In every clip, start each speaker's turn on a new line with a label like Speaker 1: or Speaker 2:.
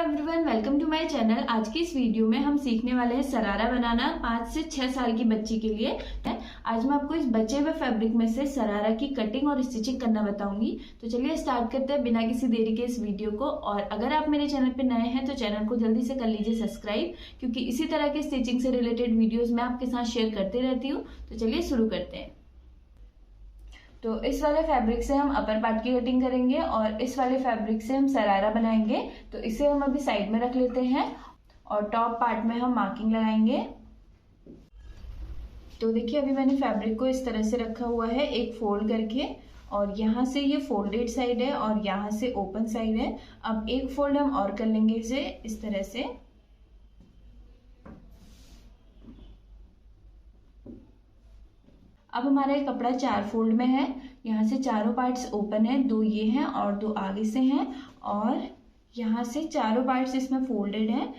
Speaker 1: Everyone, welcome to my channel. आज की इस वीडियो में हम सीखने वाले हैं सरारा बनाना 5 से 6 साल की बच्ची के लिए। आज मैं आपको इस बचे हुए फैब्रिक में से सरारा की कटिंग और स्टिचिंग करना बताऊंगी। तो चलिए स्टार्ट करते हैं बिना किसी देरी के इस वीडियो को। और अगर आप मेरे चैनल पर नए हैं तो चैनल को जल्दी से कर लीजिए सब्सक्राइब, क्योंकि इसी तरह के स्टिचिंग से रिलेटेड वीडियोज मैं आपके साथ शेयर करती रहती हूँ। तो चलिए शुरू करते हैं। तो इस वाले फैब्रिक से हम अपर पार्ट की कटिंग करेंगे और इस वाले फैब्रिक से हम सरारा बनाएंगे। तो इसे हम अभी साइड में रख लेते हैं और टॉप पार्ट में हम मार्किंग लगाएंगे। तो देखिए अभी मैंने फैब्रिक को इस तरह से रखा हुआ है, एक फोल्ड करके, और यहाँ से ये फोल्डेड साइड है और यहाँ से ओपन साइड है। अब एक फोल्ड हम और कर लेंगे इसे इस तरह से। अब हमारा ये कपड़ा 4 फोल्ड में है। यहाँ से चारों पार्ट्स ओपन है, 2 ये हैं और 2 आगे से हैं, और यहाँ से चारों पार्ट्स इसमें फोल्डेड हैं।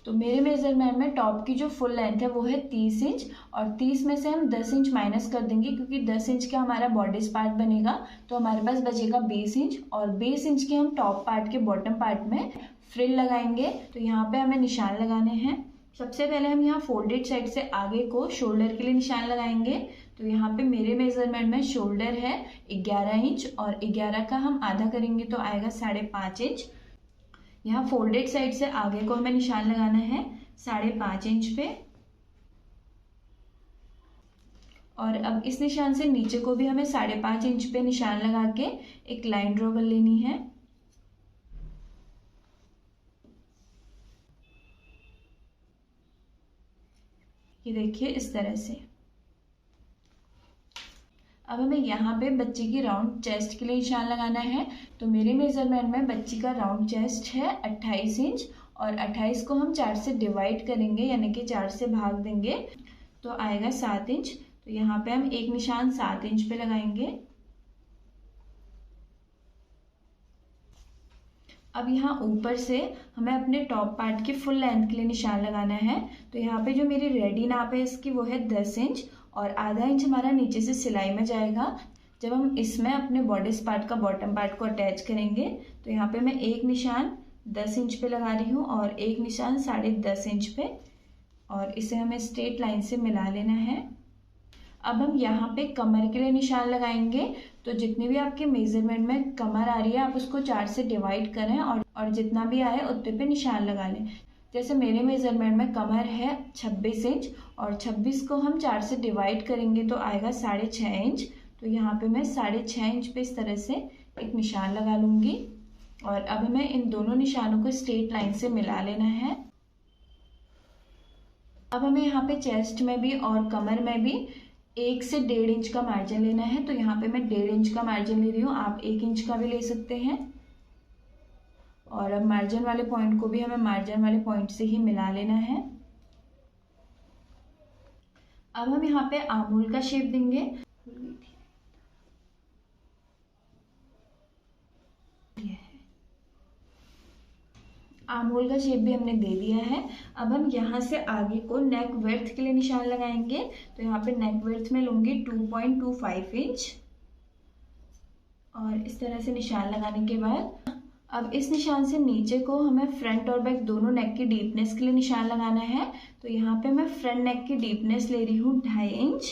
Speaker 1: तो मेरे मेजरमेंट में टॉप की जो फुल लेंथ है वो है 30 इंच, और 30 में से हम 10 इंच माइनस कर देंगे, क्योंकि 10 इंच का हमारा बॉडीज पार्ट बनेगा। तो हमारे पास बचेगा 20 इंच, और 20 इंच के हम टॉप पार्ट के बॉटम पार्ट में फ्रिल लगाएंगे। तो यहाँ पे हमें निशान लगाने हैं। सबसे पहले हम यहाँ फोल्डेड साइड से आगे को शोल्डर के लिए निशान लगाएंगे। तो यहाँ पे मेरे मेजरमेंट में शोल्डर है 11 इंच, और 11 का हम आधा करेंगे तो आएगा 5.5 इंच। यहाँ फोल्डेड साइड से आगे को हमें निशान लगाना है 5.5 इंच पे, और अब इस निशान से नीचे को भी हमें 5.5 इंच पे निशान लगा के एक लाइन ड्रॉ कर लेनी है। ये देखिए इस तरह से। अब हमें यहाँ पे बच्ची की राउंड चेस्ट के लिए निशान लगाना है। तो मेरे मेजरमेंट में बच्ची का राउंड चेस्ट है 28 इंच, और 28 को हम 4 से डिवाइड करेंगे, यानी कि 4 से भाग देंगे तो आएगा 7 इंच। तो यहाँ पे हम एक निशान 7 इंच पे लगाएंगे। अब यहाँ ऊपर से हमें अपने टॉप पार्ट की फुल लेंथ के लिए निशान लगाना है। तो यहाँ पे जो मेरी रेडी नाप है इसकी वो है 10 इंच, और आधा इंच हमारा नीचे से सिलाई में जाएगा। जब हम इसमें अपने बॉडीज पार्ट का बॉटम पार्ट को अटैच करेंगे तो यहाँ पे मैं एक निशान 10 इंच पे लगा रही हूँ और एक निशान 10.5 इंच पे, और इसे हमें स्ट्रेट लाइन से मिला लेना है। अब हम यहाँ पे कमर के लिए निशान लगाएंगे। तो जितनी भी आपके मेजरमेंट में कमर आ रही है आप उसको 4 से डिवाइड करें, और जितना भी आए उतने पे निशान लगा लें। जैसे मेरे मेजरमेंट में कमर है 26 इंच, और 26 को हम 4 से डिवाइड करेंगे तो आएगा 6.5 इंच। तो यहाँ पे मैं 6.5 इंच पे इस तरह से एक निशान लगा लूँगी, और अब हमें इन दोनों निशानों को स्ट्रेट लाइन से मिला लेना है। अब हमें यहाँ पे चेस्ट में भी और कमर में भी 1 से 1.5 इंच का मार्जिन लेना है। तो यहाँ पे मैं 1.5 इंच का मार्जिन ले रही हूँ, आप 1 इंच का भी ले सकते हैं। और अब मार्जिन वाले पॉइंट को भी हमें मार्जिन वाले पॉइंट से ही मिला लेना है। अब हम यहाँ पे आर्महोल का शेप देंगे। आर्महोल का शेप भी हमने दे दिया है। अब हम यहाँ से आगे को नेक विड्थ के लिए निशान लगाएंगे। तो यहाँ पे नेक विड्थ में लूंगी 2.25 इंच, और इस तरह से निशान लगाने के बाद अब इस निशान से नीचे को हमें फ्रंट और बैक दोनों नेक की डीपनेस के लिए निशान लगाना है। तो यहाँ पे मैं फ्रंट नेक की डीपनेस ले रही हूँ 2.5 इंच।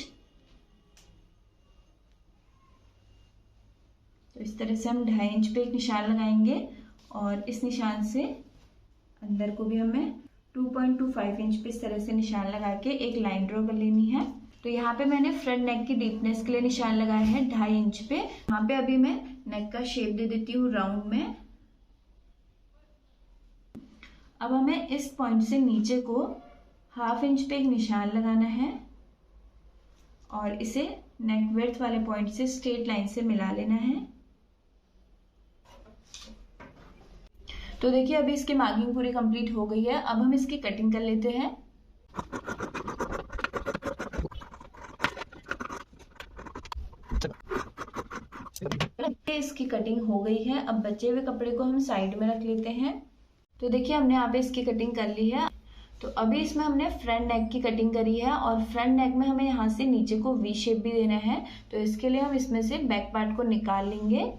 Speaker 1: तो इस तरह से हम 2.5 इंच पे एक निशान लगाएंगे, और इस निशान से अंदर को भी हमें 2.25 इंच पे इस तरह से निशान लगा के एक लाइन ड्रॉ कर लेनी है। तो यहाँ पे मैंने फ्रंट नेक की डीपनेस के लिए निशान लगाया है 2.5 इंच पे। यहाँ पे अभी मैं नेक का शेप दे देती हूँ राउंड में। अब हमें इस पॉइंट से नीचे को 1/2 इंच पे एक निशान लगाना है, और इसे नेक विड्थ वाले पॉइंट से स्ट्रेट लाइन से मिला लेना है। तो देखिए अभी इसकी मार्किंग पूरी कंप्लीट हो गई है। अब हम इसकी कटिंग कर लेते हैं। इसकी कटिंग हो गई है। अब बचे हुए कपड़े को हम साइड में रख लेते हैं। तो देखिए हमने यहाँ पे इसकी कटिंग कर ली है। तो अभी इसमें हमने फ्रंट नेक की कटिंग करी है, और फ्रंट नेक में हमें यहाँ से नीचे को वी शेप भी देना है। तो इसके लिए हम इसमें से बैक पार्ट को निकाल लेंगे।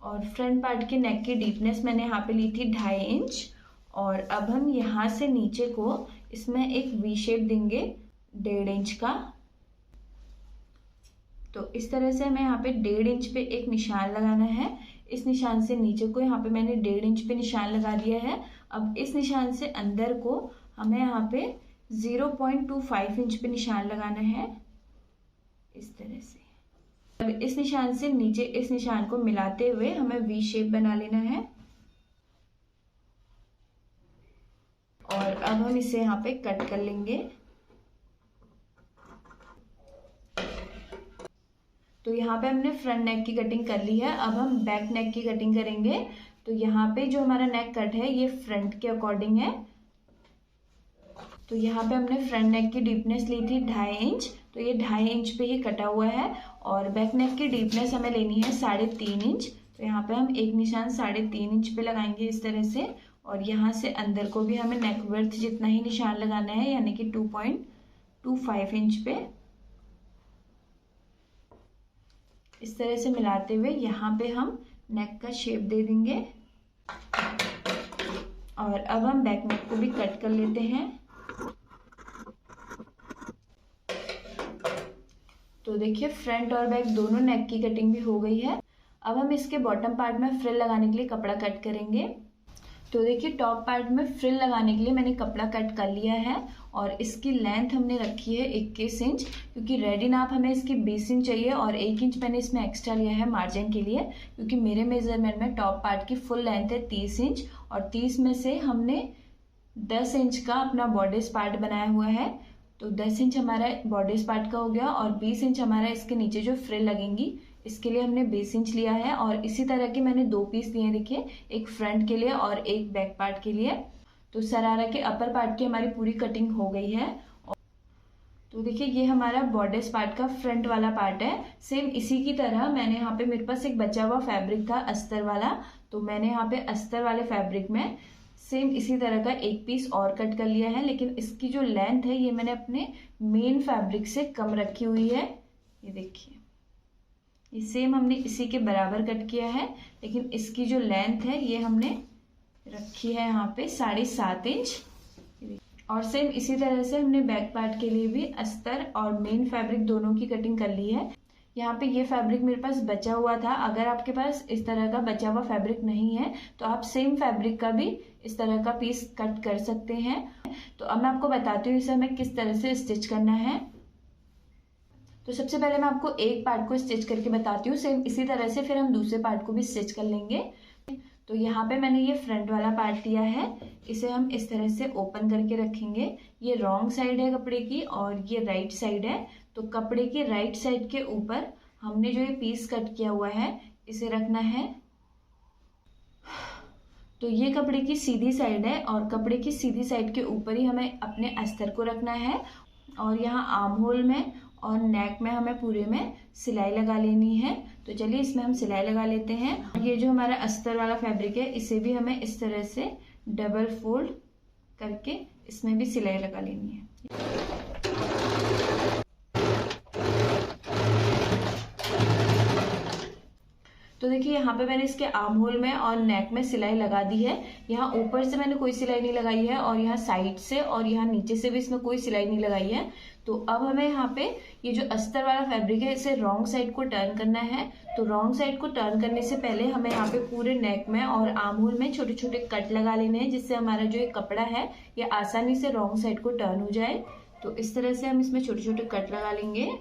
Speaker 1: और फ्रंट पार्ट के नेक की डीपनेस मैंने यहाँ पे ली थी 2.5 इंच। और अब हम यहाँ से नीचे को इसमें एक वी शेप देंगे 1.5 इंच का। तो इस तरह से हमें यहाँ पे 1.5 इंच पे एक निशान लगाना है। इस निशान से नीचे को यहाँ पे मैंने 1.5 इंच पे निशान लगा दिया है। अब इस निशान से अंदर को हमें यहाँ पे 0.25 इंच पे निशान लगाना है, इस तरह से। अब इस निशान से नीचे इस निशान को मिलाते हुए हमें वी शेप बना लेना है। और अब हम इसे यहाँ पे कट कर लेंगे। तो यहाँ पे हमने फ्रंट नेक की कटिंग कर ली है। अब हम बैक नेक की कटिंग करेंगे। तो यहाँ पे जो हमारा नेक कट है ये फ्रंट के अकॉर्डिंग है। तो यहाँ पे हमने फ्रंट नेक की डीपनेस ली थी 2.5 इंच, तो ये 2.5 इंच पे ही कटा हुआ है। और बैक नेक की डीपनेस हमें लेनी है 3.5 इंच। तो यहाँ पे हम एक निशान 3.5 इंच पे लगाएंगे इस तरह से। और यहाँ से अंदर को भी हमें नेक वर्थ जितना ही निशान लगाना है, यानी कि 2.25 इंच पे। इस तरह से मिलाते हुए यहाँ पे हम नेक का शेप दे देंगे। और अब हम बैक नेक को भी कट कर लेते हैं। तो देखिए फ्रंट और बैक दोनों नेक की कटिंग भी हो गई है। अब हम इसके बॉटम पार्ट में फ्रिल लगाने के लिए कपड़ा कट करेंगे। तो देखिए टॉप पार्ट में फ्रिल लगाने के लिए मैंने कपड़ा कट कर लिया है। और इसकी लेंथ हमने रखी है 21 इंच, क्योंकि रेडी नाप हमें इसकी 20 इंच चाहिए। और 1 इंच मैंने इसमें एक्स्ट्रा लिया है मार्जिन के लिए, क्योंकि मेरे मेजरमेंट में टॉप पार्ट की फुल लेंथ है 30 इंच। और 30 में से हमने 10 इंच का अपना बॉडीज पार्ट बनाया हुआ है। तो 10 इंच हमारा बॉडीज पार्ट का हो गया। और 20 इंच हमारा इसके नीचे जो फ्रिल लगेंगी इसके लिए हमने 20 इंच लिया है। और इसी तरह के मैंने 2 पीस लिए, देखिए, एक फ्रंट के लिए और एक बैक पार्ट के लिए। तो सरारा के अपर पार्ट की हमारी पूरी कटिंग हो गई है। तो देखिए ये हमारा बॉडीज पार्ट का फ्रंट वाला पार्ट है। सेम इसी की तरह मैंने यहाँ पे, मेरे पास एक बचा हुआ फैब्रिक था अस्तर वाला, तो मैंने यहाँ पे अस्तर वाले फैब्रिक में सेम इसी तरह का एक पीस और कट कर लिया है। लेकिन इसकी जो लेंथ है ये मैंने अपने मेन फैब्रिक से कम रखी हुई है। ये देखिए, ये सेम हमने इसी के बराबर कट किया है, लेकिन इसकी जो लेंथ है ये हमने रखी है यहाँ पे 7.5 इंच। और सेम इसी तरह से हमने बैक पार्ट के लिए भी अस्तर और मेन फैब्रिक दोनों की कटिंग कर ली है। यहाँ पे ये फैब्रिक मेरे पास बचा हुआ था। अगर आपके पास इस तरह का बचा हुआ फैब्रिक नहीं है तो आप सेम फैब्रिक का भी इस तरह का पीस कट कर सकते हैं। तो अब मैं आपको बताती हूँ इसे हमें किस तरह से स्टिच करना है। तो सबसे पहले मैं आपको एक पार्ट को स्टिच करके बताती हूँ। सेम इसी तरह से फिर हम दूसरे पार्ट को भी स्टिच कर लेंगे। तो यहाँ पे मैंने ये फ्रंट वाला पार्ट लिया है, इसे हम इस तरह से ओपन करके रखेंगे। ये रॉन्ग साइड है कपड़े की और ये राइट साइड है। तो कपड़े की राइट साइड के ऊपर हमने जो ये पीस कट किया हुआ है इसे रखना है। तो ये कपड़े की सीधी साइड है और कपड़े की सीधी साइड के ऊपर ही हमें अपने अस्तर को रखना है। और यहाँ आर्म होल में और नेक में हमें पूरे में सिलाई लगा लेनी है। तो चलिए इसमें हम सिलाई लगा लेते हैं। ये जो हमारा अस्तर वाला फैब्रिक है इसे भी हमें इस तरह से डबल फोल्ड करके इसमें भी सिलाई लगा लेनी है। तो देखिए यहाँ पे मैंने इसके आर्म होल में और नेक में सिलाई लगा दी है। यहाँ ऊपर से मैंने कोई सिलाई नहीं लगाई है और यहाँ साइड से और यहाँ नीचे से भी इसमें कोई सिलाई नहीं लगाई है। तो अब हमें यहाँ पे ये जो अस्तर वाला फैब्रिक है इसे रॉन्ग साइड को टर्न करना है। तो रॉन्ग साइड को टर्न करने से पहले हमें यहाँ पे पूरे नेक में और आर्म होल में छोटे छोटे कट लगा लेने हैं, जिससे हमारा जो ये कपड़ा है ये आसानी से रॉन्ग साइड को टर्न हो जाए। तो इस तरह से हम इसमें छोटे छोटे कट लगा लेंगे।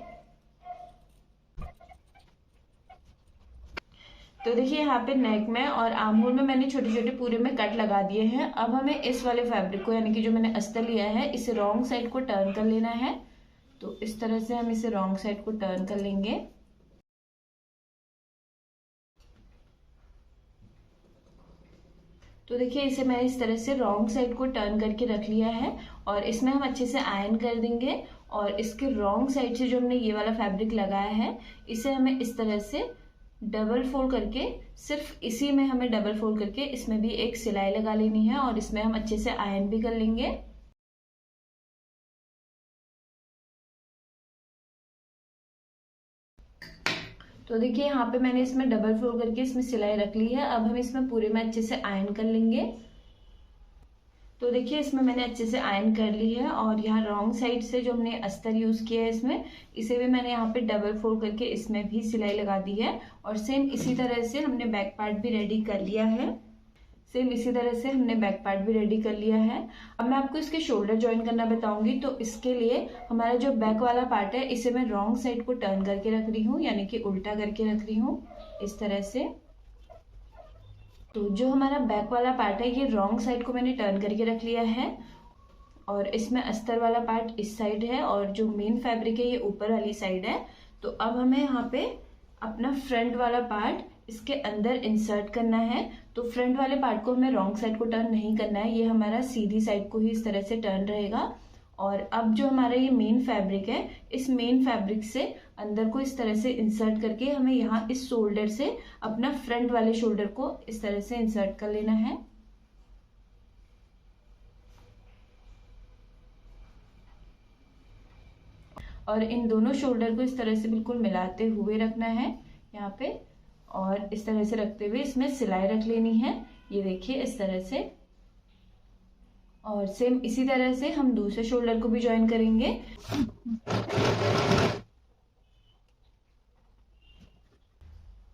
Speaker 1: तो देखिए यहाँ पे नेक में और आर्म होल में मैंने छोटे छोटे पूरे में कट लगा दिए हैं। अब हमें इस वाले फैब्रिक को, यानी कि जो मैंने अस्तर लिया है, इसे रॉन्ग साइड को टर्न कर लेना है। तो इस तरह से हम इसे रॉन्ग साइड को टर्न कर लेंगे। तो देखिए इसे मैंने इस तरह से रॉन्ग साइड को टर्न करके रख लिया है और इसमें हम अच्छे से आयरन कर देंगे। और इसके रॉन्ग साइड से जो हमने ये वाला फैब्रिक लगाया है इसे हमें इस तरह से डबल फोल्ड करके, सिर्फ इसी में हमें डबल फोल्ड करके इसमें भी एक सिलाई लगा लेनी है और इसमें हम अच्छे से आयरन भी कर लेंगे। तो देखिए यहाँ पे मैंने इसमें डबल फोल्ड करके इसमें सिलाई रख ली है। अब हम इसमें पूरे में अच्छे से आयरन कर लेंगे। तो देखिए इसमें मैंने अच्छे से आयरन कर ली है और यहाँ रॉन्ग साइड से जो हमने अस्तर यूज़ किया है इसमें, इसे भी मैंने यहाँ पे डबल फोल्ड करके इसमें भी सिलाई लगा दी है। और सेम इसी तरह से हमने बैक पार्ट भी रेडी कर लिया है। अब मैं आपको इसके शोल्डर ज्वाइन करना बताऊंगी। तो इसके लिए हमारा जो बैक वाला पार्ट है इसे मैं रॉन्ग साइड को टर्न करके रख रही हूँ, यानी कि उल्टा करके रख रही हूँ इस तरह से। तो जो हमारा बैक वाला पार्ट है ये रॉन्ग साइड को मैंने टर्न करके रख लिया है और इसमें अस्तर वाला पार्ट इस साइड है और जो मेन फैब्रिक है ये ऊपर वाली साइड है। तो अब हमें यहाँ पे अपना फ्रंट वाला पार्ट इसके अंदर इंसर्ट करना है। तो फ्रंट वाले पार्ट को हमें रॉन्ग साइड को टर्न नहीं करना है, ये हमारा सीधी साइड को ही इस तरह से टर्न रहेगा। और अब जो हमारा ये मेन फैब्रिक है, इस मेन फैब्रिक से अंदर को इस तरह से इंसर्ट करके हमें यहाँ इस शोल्डर से अपना फ्रंट वाले शोल्डर को इस तरह से इंसर्ट कर लेना है। और इन दोनों शोल्डर को इस तरह से बिल्कुल मिलाते हुए रखना है यहाँ पे, और इस तरह से रखते हुए इसमें सिलाई रख लेनी है। ये देखिए इस तरह से। और सेम इसी तरह से हम दूसरे शोल्डर को भी ज्वाइन करेंगे।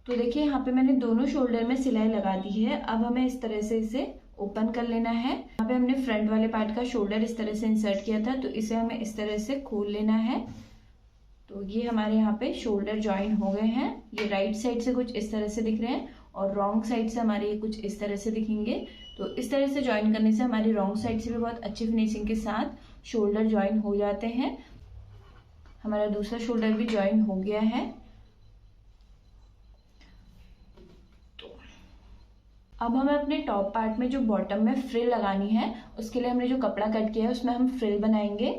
Speaker 1: तो देखिए यहाँ पे मैंने दोनों शोल्डर में सिलाई लगा दी है। अब हमें इस तरह से इसे ओपन कर लेना है। यहाँ पे हमने फ्रंट वाले पार्ट का शोल्डर इस तरह से इंसर्ट किया था, तो इसे हमें इस तरह से खोल लेना है। तो ये हमारे यहाँ पे शोल्डर ज्वाइन हो गए हैं। ये राइट साइड से कुछ इस तरह से दिख रहे हैं और रॉन्ग साइड से हमारे ये कुछ इस तरह से दिखेंगे। तो इस तरह से ज्वाइन करने से हमारी रॉन्ग साइड से भी बहुत अच्छी फिनिशिंग के साथ शोल्डर ज्वाइन हो जाते हैं। हमारा दूसरा शोल्डर भी ज्वाइन हो गया है। तो अब हमें अपने टॉप पार्ट में जो बॉटम में फ्रिल लगानी है, उसके लिए हमने जो कपड़ा कट किया है उसमें हम फ्रिल बनाएंगे।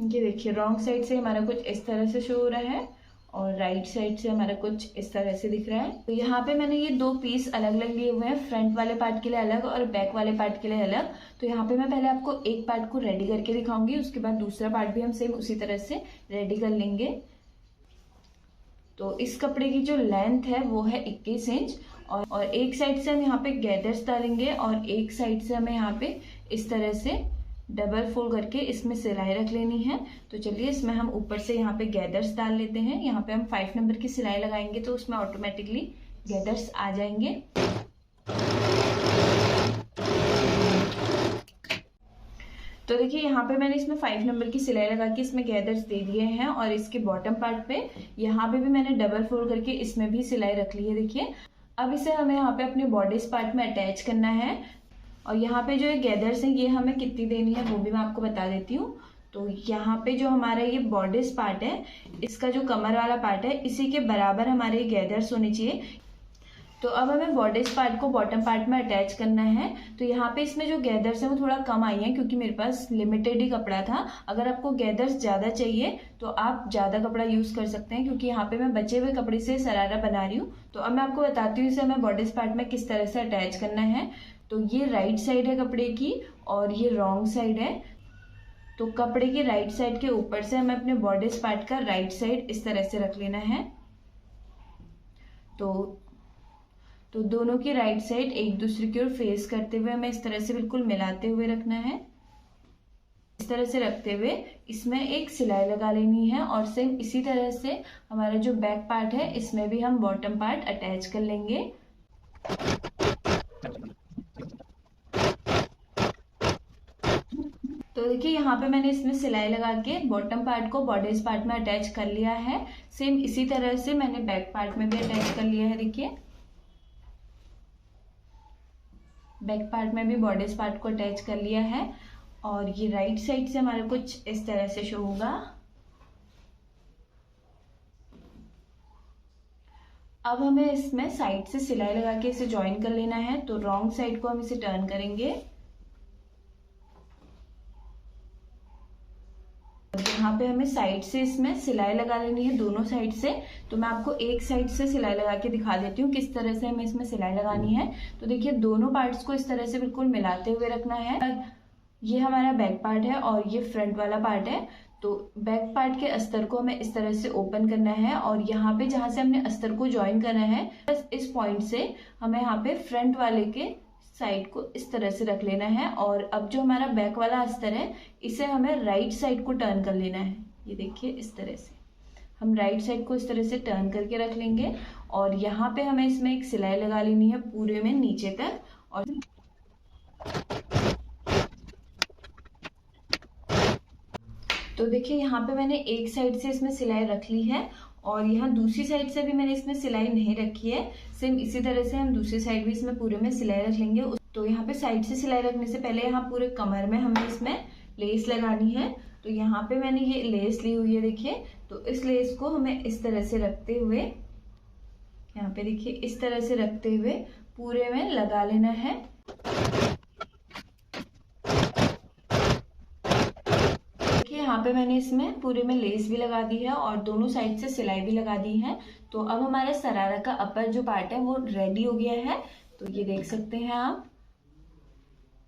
Speaker 1: ये देखिए रॉन्ग साइड से हमारा कुछ इस तरह से शो हो रहा है और राइट साइड से हमारा कुछ इस तरह से दिख रहा है। तो यहाँ पे मैंने ये दो पीस अलग अलग लिए हुए हैं, फ्रंट वाले पार्ट के लिए अलग और बैक वाले पार्ट के लिए अलग। तो यहाँ पे मैं पहले आपको एक पार्ट को रेडी करके दिखाऊंगी, उसके बाद दूसरा पार्ट भी हम सेम उसी तरह से रेडी कर लेंगे। तो इस कपड़े की जो लेंथ है वो है 21 इंच और एक साइड से हम यहाँ पे गैदर्स डालेंगे और एक साइड से हमें यहाँ पे इस तरह से डबल फोल्ड करके इसमें सिलाई रख लेनी है। तो चलिए इसमें हम ऊपर से यहाँ पे गैदर्स डाल लेते हैं। यहाँ पे हम 5 नंबर की सिलाई लगाएंगे तो उसमें ऑटोमेटिकली गैदर्स आ जाएंगे। तो देखिए यहाँ पे मैंने इसमें 5 नंबर की सिलाई लगा के इसमें गैदर्स दे दिए हैं और इसके बॉटम पार्ट पे यहाँ पे भी मैंने डबल फोल्ड करके इसमें भी सिलाई रख ली है। देखिए अब इसे हमें यहाँ पे अपने बॉडीज पार्ट में अटैच करना है। और यहाँ पे जो ये गैदर्स हैं ये हमें कितनी देनी है वो भी मैं आपको बता देती हूँ। तो यहाँ पे जो हमारा ये बॉडीज पार्ट है, इसका जो कमर वाला पार्ट है, इसी के बराबर हमारे गैदर्स होने चाहिए। तो अब हमें बॉडीज पार्ट को बॉटम पार्ट में अटैच करना है। तो यहाँ पे इसमें जो गैदर्स है वो थोड़ा कम आई है क्योंकि मेरे पास लिमिटेड ही कपड़ा था। अगर आपको गैदर्स ज़्यादा चाहिए तो आप ज़्यादा कपड़ा यूज़ कर सकते हैं, क्योंकि यहाँ पे मैं बचे हुए कपड़े से शरारा बना रही हूँ। तो अब मैं आपको बताती हूँ इसे हमें बॉडीज पार्ट में किस तरह से अटैच करना है। तो ये राइट साइड है कपड़े की और ये रॉन्ग साइड है। तो कपड़े की राइट साइड के ऊपर से हमें अपने बॉडीज पार्ट का राइट साइड इस तरह से रख लेना है। तो दोनों की राइट साइड एक दूसरे की ओर फेस करते हुए हमें इस तरह से बिल्कुल मिलाते हुए रखना है। इस तरह से रखते हुए इसमें एक सिलाई लगा लेनी है और सेम इसी तरह से हमारा जो बैक पार्ट है इसमें भी हम बॉटम पार्ट अटैच कर लेंगे। तो देखिए यहाँ पे मैंने इसमें सिलाई लगा के बॉटम पार्ट को बॉडीज पार्ट में अटैच कर लिया है। सेम इसी तरह से मैंने बैक पार्ट में भी अटैच कर लिया है। देखिए बैक पार्ट में भी बॉडीज पार्ट को अटैच कर लिया है और ये राइट साइड से हमारा कुछ इस तरह से शो होगा। अब हमें इसमें साइड से सिलाई लगा के इसे ज्वाइन कर लेना है। तो रॉन्ग साइड को हम इसे टर्न करेंगे। यहाँ पे हमें साइड से इसमें सिलाई लगा लेनी है, दोनों साइड से। तो मैं आपको एक साइड से सिलाई लगा के दिखा देती हूँ किस तरह से हमें इसमें सिलाई लगानी है। तो देखिए दोनों पार्ट्स को इस तरह से बिल्कुल मिलाते हुए रखना है। ये हमारा बैक पार्ट है और ये फ्रंट वाला पार्ट है। तो बैक पार्ट के अस्तर को हमें इस तरह से ओपन करना है और यहाँ पे जहाँ से हमने अस्तर को ज्वाइन करना है बस इस पॉइंट से हमें यहाँ पे फ्रंट वाले के साइड को इस तरह से रख लेना है। और अब जो हमारा बैक वाला अस्तर है इसे हमें राइट साइड को टर्न कर लेना है। ये देखिए इस तरह से हम राइट साइड को इस तरह से टर्न करके रख लेंगे और यहाँ पे हमें इसमें एक सिलाई लगा लेनी है पूरे में नीचे तक। और तो देखिए यहाँ पे मैंने एक साइड से इसमें सिलाई रख ली है और यहाँ दूसरी साइड से भी मैंने इसमें सिलाई नहीं रखी है। सेम इसी तरह से हम दूसरी साइड भी इसमें पूरे में सिलाई रख लेंगे। तो यहाँ पे साइड से सिलाई रखने से पहले यहाँ पूरे कमर में हमें इसमें लेस लगानी है। तो यहाँ पे मैंने ये लेस ली हुई है देखिए। तो इस लेस को हमें इस तरह से रखते हुए, यहाँ पे देखिए इस तरह से रखते हुए पूरे में लगा लेना है। यहाँ पे मैंने इसमें पूरे में लेस भी लगा दी है और दोनों साइड से सिलाई भी लगा दी है। तो अब हमारा सरारा का अपर जो पार्ट है वो रेडी हो गया है। तो ये देख सकते हैं आप,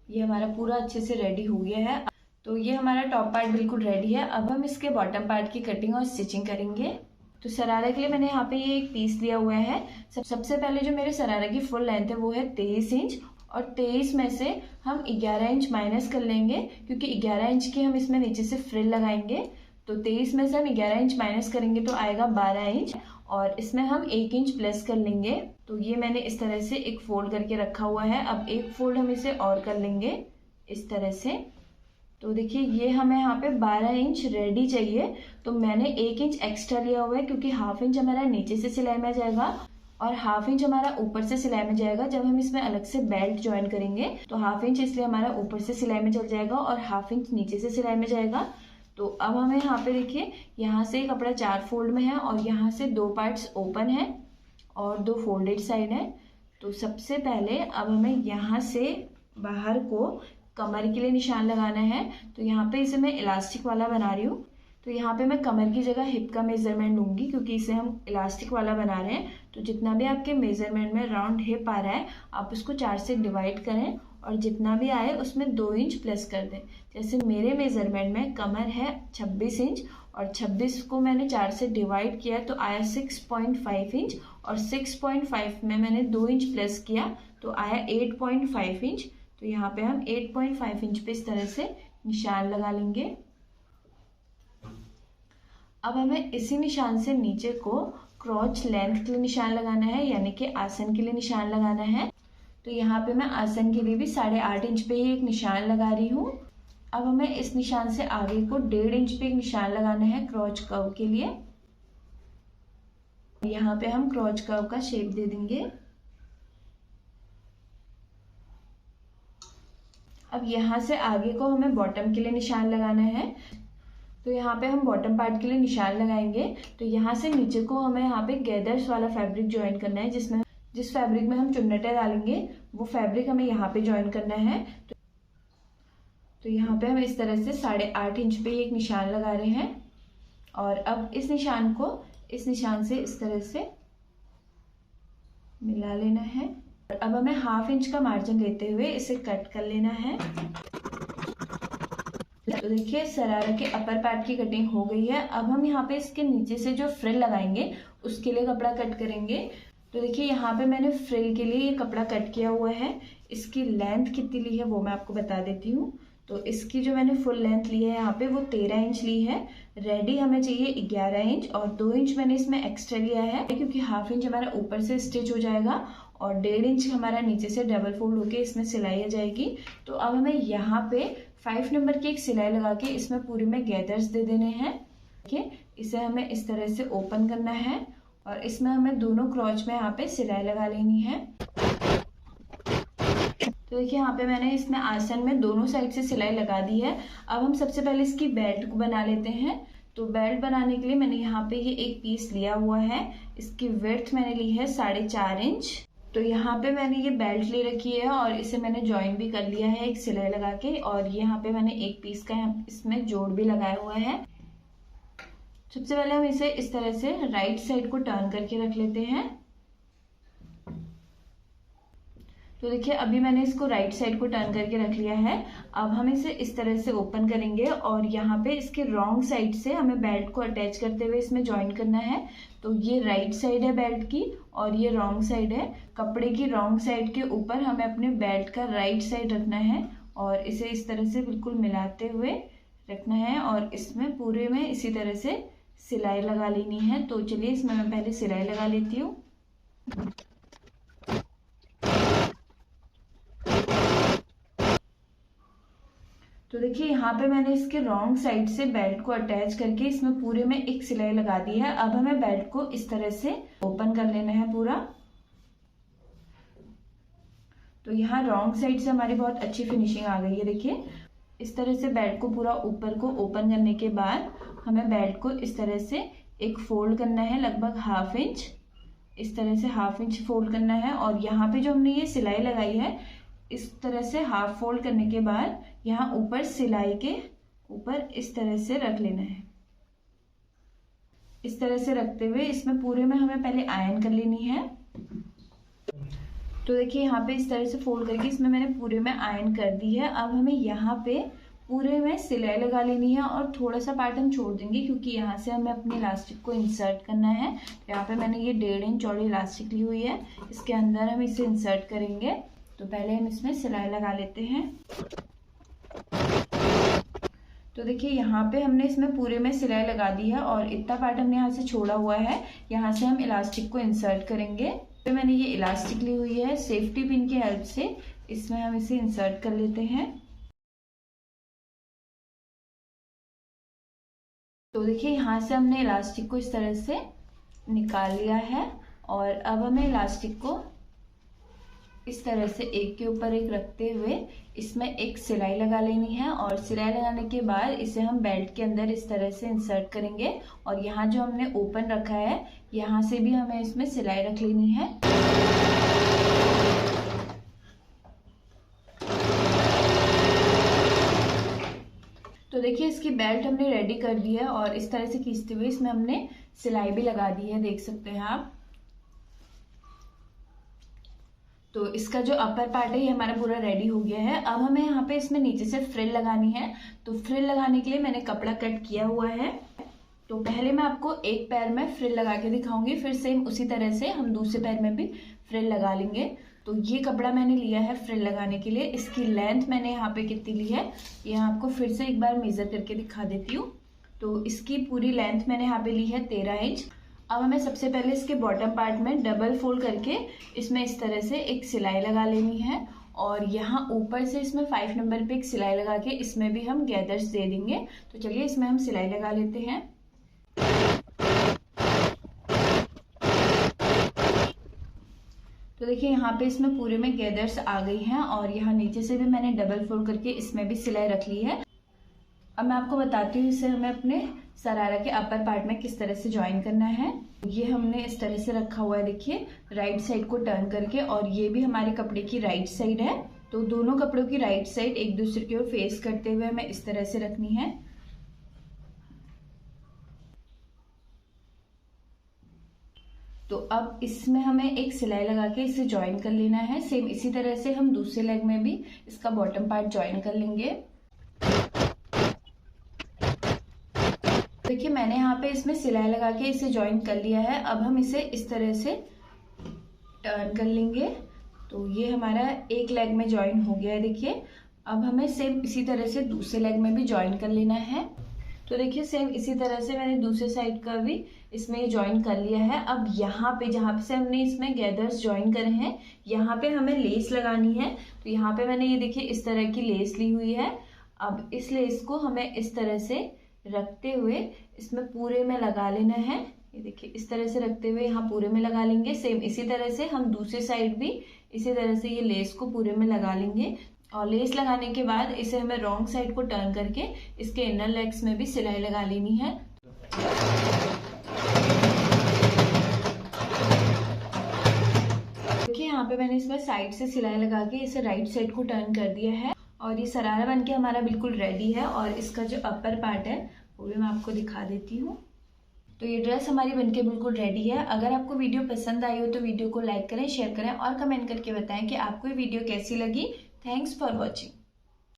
Speaker 1: ये हमारा पूरा अच्छे से रेडी हो गया है। तो ये हमारा टॉप पार्ट बिल्कुल रेडी है। अब हम इसके बॉटम पार्ट की कटिंग और स्टिचिंग करेंगे। तो सरारा के लिए मैंने यहाँ पे ये एक पीस लिया हुआ है। सबसे पहले जो मेरे सरारा की फुल लेंथ है वो है 23 इंच और 23 में से हम 11 इंच माइनस कर लेंगे क्योंकि 11 इंच की हम इसमें नीचे से फ्रिल लगाएंगे। तो 23 में से हम 11 इंच माइनस करेंगे तो आएगा 12 इंच और इसमें हम 1 इंच प्लस कर लेंगे। तो ये मैंने इस तरह से एक फोल्ड करके रखा हुआ है। अब एक फोल्ड हम इसे और कर लेंगे इस तरह से। तो देखिए ये हमें यहाँ पे 12 इंच रेडी चाहिए। तो मैंने 1 इंच एक्स्ट्रा लिया हुआ है क्योंकि हाफ इंच हमारा नीचे से सिलाई में जाएगा और हाफ इंच हमारा ऊपर से सिलाई में जाएगा। जब हम इसमें अलग से बेल्ट ज्वाइन करेंगे तो हाफ इंच इसलिए हमारा ऊपर से सिलाई में चल जाएगा और हाफ इंच नीचे से सिलाई में जाएगा। तो अब हमें यहाँ पे देखिए यहाँ से कपड़ा 4 फोल्ड में है और यहाँ से 2 पार्ट्स ओपन है और 2 फोल्डेड साइड है। तो सबसे पहले अब हमें यहाँ से बाहर को कमर के लिए निशान लगाना है। तो यहाँ पे इसे मैं इलास्टिक वाला बना रही हूँ। तो यहाँ पे मैं कमर की जगह हिप का मेजरमेंट लूँगी क्योंकि इसे हम इलास्टिक वाला बना रहे हैं। तो जितना भी आपके मेजरमेंट में राउंड हिप आ रहा है आप उसको 4 से डिवाइड करें और जितना भी आए उसमें 2 इंच प्लस कर दें। जैसे मेरे मेजरमेंट में कमर है 26 इंच और 26 को मैंने 4 से डिवाइड किया तो आया 6.5 इंच और 6.5 में मैंने 2 इंच प्लस किया तो आया 8.5 इंच। तो यहाँ पे हम 8.5 इंच पे इस तरह से निशान लगा लेंगे। अब हमें इसी निशान से नीचे को क्रॉच लेंथ के लिए निशान लगाना है यानी कि आसन के लिए निशान लगाना है। तो यहाँ पे मैं आसन के लिए भी 8.5 इंच पे ही एक निशान लगा रही हूँ। अब हमें इस निशान से आगे को 1.5 इंच पे एक निशान लगाना है क्रॉच कर्व के लिए। यहाँ पे हम क्रॉच कर्व का शेप दे देंगे। अब यहाँ से आगे को हमें बॉटम के लिए निशान लगाना है। तो यहाँ पे हम बॉटम पार्ट के लिए निशान लगाएंगे। तो यहाँ से नीचे को हमें यहाँ पे गैदर्स वाला फैब्रिक ज्वाइन करना है जिसमें जिस फैब्रिक में हम चुन्नटें डालेंगे वो फैब्रिक हमें यहाँ पे ज्वाइन करना है। तो यहाँ पे हम इस तरह से 8.5 इंच पे एक निशान लगा रहे हैं और अब इस निशान को इस निशान से इस तरह से मिला लेना है। अब हमें हाफ इंच का मार्जिन लेते हुए इसे कट कर लेना है। तो देखिए सरारा के अपर पार्ट की कटिंग हो गई है। अब हम यहाँ पे इसके नीचे से जो फ्रिल लगाएंगे उसके लिए कपड़ा कट करेंगे। तो देखिए यहाँ पे मैंने फ्रिल के लिए ये कपड़ा कट किया हुआ है। इसकी लेंथ कितनी ली है वो मैं आपको बता देती हूँ। तो इसकी जो मैंने फुल लेंथ ली है यहाँ पे वो 13 इंच ली है। रेडी हमें चाहिए 11 इंच और 2 इंच मैंने इसमें एक्स्ट्रा लिया है क्योंकि हाफ इंच हमारा ऊपर से स्टिच हो जाएगा और 1.5 इंच हमारा नीचे से डबल फोल्ड होके इसमें सिलाई आ जाएगी। तो अब हमें यहाँ पे 5 नंबर की एक सिलाई लगा के इसमें पूरी में गैदर्स दे देने हैं। देखिए इसे हमें इस तरह से ओपन करना है और इसमें हमें दोनों क्रॉच में यहाँ पे सिलाई लगा लेनी है। तो देखिए यहाँ पे मैंने इसमें आसन में दोनों साइड से सिलाई लगा दी है। अब हम सबसे पहले इसकी बेल्ट को बना लेते हैं। तो बेल्ट बनाने के लिए मैंने यहाँ पे ये एक पीस लिया हुआ है। इसकी विड्थ मैंने ली है 4.5 इंच। तो यहाँ पे मैंने ये बेल्ट ले रखी है और इसे मैंने जॉइन भी कर लिया है एक सिलाई लगा के और यहाँ पे मैंने एक पीस का इसमें जोड़ भी लगाया हुआ है। सबसे पहले हम इसे इस तरह से राइट साइड को टर्न करके रख लेते हैं। तो देखिए अभी मैंने इसको राइट साइड को टर्न करके रख लिया है। अब हम इसे इस तरह से ओपन करेंगे और यहाँ पे इसके रॉन्ग साइड से हमें बेल्ट को अटैच करते हुए इसमें ज्वाइन करना है। तो ये राइट साइड है बेल्ट की और ये रॉन्ग साइड है। कपड़े की रॉन्ग साइड के ऊपर हमें अपने बेल्ट का राइट साइड रखना है और इसे इस तरह से बिल्कुल मिलाते हुए रखना है और इसमें पूरे में इसी तरह से सिलाई लगा लेनी है। तो चलिए इसमें मैं पहले सिलाई लगा लेती हूँ। तो देखिए यहाँ पे मैंने इसके रॉन्ग साइड से बेल्ट को अटैच करके इसमें पूरे में एक सिलाई लगा दी है। अब हमें बेल्ट को इस तरह से ओपन कर लेना है पूरा। तो यहाँ रॉन्ग साइड से हमारी बहुत अच्छी फिनिशिंग आ गई है। देखिए इस तरह से बेल्ट को पूरा ऊपर को ओपन करने के बाद हमें बेल्ट को इस तरह से एक फोल्ड करना है, लगभग 1/2 इंच। इस तरह से 1/2 इंच फोल्ड करना है और यहाँ पे जो हमने ये सिलाई लगाई है इस तरह से हाफ फोल्ड करने के बाद यहाँ ऊपर सिलाई के ऊपर इस तरह से रख लेना है। इस तरह से रखते हुए इसमें पूरे में हमें पहले आयरन कर लेनी है। तो देखिए यहाँ पे इस तरह से फोल्ड करके इसमें मैंने पूरे में आयरन कर दी है। अब हमें यहाँ पे पूरे में सिलाई लगा लेनी है और थोड़ा सा पार्ट हम छोड़ देंगे क्योंकि यहाँ से हमें अपनी इलास्टिक को इंसर्ट करना है। यहाँ पे मैंने ये 1.5 इंच चौड़ी इलास्टिक ली हुई है, इसके अंदर हम इसे इंसर्ट करेंगे। तो पहले हम इसमें सिलाई लगा लेते हैं। तो देखिए यहाँ पे हमने इसमें पूरे में सिलाई लगा दी है और इतना पार्ट हमने यहाँ से छोड़ा हुआ है, यहाँ से हम इलास्टिक को इंसर्ट करेंगे। तो मैंने ये इलास्टिक ली हुई है, सेफ्टी पिन की हेल्प से इसमें हम इसे इंसर्ट कर लेते हैं। तो देखिए यहाँ से हमने इलास्टिक को इस तरह से निकाल लिया है और अब हमें इलास्टिक को इस तरह से एक के ऊपर एक रखते हुए इसमें एक सिलाई लगा लेनी है और सिलाई लगाने के बाद इसे हम बेल्ट के अंदर इस तरह से इंसर्ट करेंगे और यहाँ जो हमने ओपन रखा है यहाँ से भी हमें इसमें सिलाई रख लेनी है। तो देखिए इसकी बेल्ट हमने रेडी कर दी है और इस तरह से खींचते हुए इसमें हमने सिलाई भी लगा दी है, देख सकते हैं आप। तो इसका जो अपर पार्ट है ये हमारा पूरा रेडी हो गया है। अब हमें यहाँ पे इसमें नीचे से फ्रिल लगानी है। तो फ्रिल लगाने के लिए मैंने कपड़ा कट किया हुआ है। तो पहले मैं आपको एक पैर में फ्रिल लगा के दिखाऊंगी, फिर सेम उसी तरह से हम दूसरे पैर में भी फ्रिल लगा लेंगे। तो ये कपड़ा मैंने लिया है फ्रिल लगाने के लिए। इसकी लेंथ मैंने यहाँ पे कितनी ली है ये आपको फिर से एक बार मेजर करके दिखा देती हूँ। तो इसकी पूरी लेंथ मैंने यहाँ पे ली है 13 इंच। अब हमें सबसे पहले इसके बॉटम पार्ट में डबल फोल्ड करके इसमें इस तरह से एक सिलाई लगा लेनी है और यहाँ ऊपर से इसमें 5 नंबर पे एक सिलाई लगा के इसमें भी हम गैदर्स दे देंगे। तो चलिए इसमें हम सिलाई लगा लेते हैं। तो देखिए यहाँ पे इसमें पूरे में गैदर्स आ गई हैं और यहाँ नीचे से भी मैंने डबल फोल्ड करके इसमें भी सिलाई रख ली है। अब मैं आपको बताती हूँ इसे हमें अपने सरारा के अपर पार्ट में किस तरह से ज्वाइन करना है। ये हमने इस तरह से रखा हुआ है, देखिए राइट साइड को टर्न करके, और ये भी हमारे कपड़े की राइट साइड है। तो दोनों कपड़ों की राइट साइड एक दूसरे की ओर फेस करते हुए हमें इस तरह से रखनी है। तो अब इसमें हमें एक सिलाई लगा के इसे ज्वाइन कर लेना है। सेम इसी तरह से हम दूसरे लेग में भी इसका बॉटम पार्ट ज्वाइन कर लेंगे। देखिए मैंने यहाँ पे इसमें सिलाई लगा के इसे ज्वाइन कर लिया है। अब हम इसे इस तरह से टर्न कर लेंगे। तो ये हमारा एक लेग में ज्वाइन हो गया है। देखिए अब हमें सेम इसी तरह से दूसरे लेग में भी ज्वाइन कर लेना है। तो देखिए सेम इसी तरह से मैंने दूसरे साइड का भी इसमें ज्वाइन कर लिया है। अब यहाँ पे जहाँ से हमने इसमें गैदर्स ज्वाइन करे हैं यहाँ पे हमें लेस लगानी है। तो यहाँ पे मैंने ये देखिए इस तरह की लेस ली हुई है। अब इस लेस को हमें इस तरह से रखते हुए इसमें पूरे में लगा लेना है। ये देखिए इस तरह से रखते हुए यहाँ पूरे में लगा लेंगे। सेम इसी तरह से हम दूसरी साइड भी इसी तरह से ये लेस को पूरे में लगा लेंगे। और लेस लगाने के बाद इसे हमें रॉन्ग साइड को टर्न करके इसके इनर लेग्स में भी सिलाई लगा लेनी है। देखिए यहाँ पे मैंने इसमें साइड से सिलाई लगा के इसे राइट साइड को टर्न कर दिया है और ये सरारा बनके हमारा बिल्कुल रेडी है। और इसका जो अपर पार्ट है वो भी मैं आपको दिखा देती हूँ। तो ये ड्रेस हमारी बनके बिल्कुल रेडी है। अगर आपको वीडियो पसंद आई हो तो वीडियो को लाइक करें, शेयर करें और कमेंट करके बताएं कि आपको ये वीडियो कैसी लगी। Thanks for watching.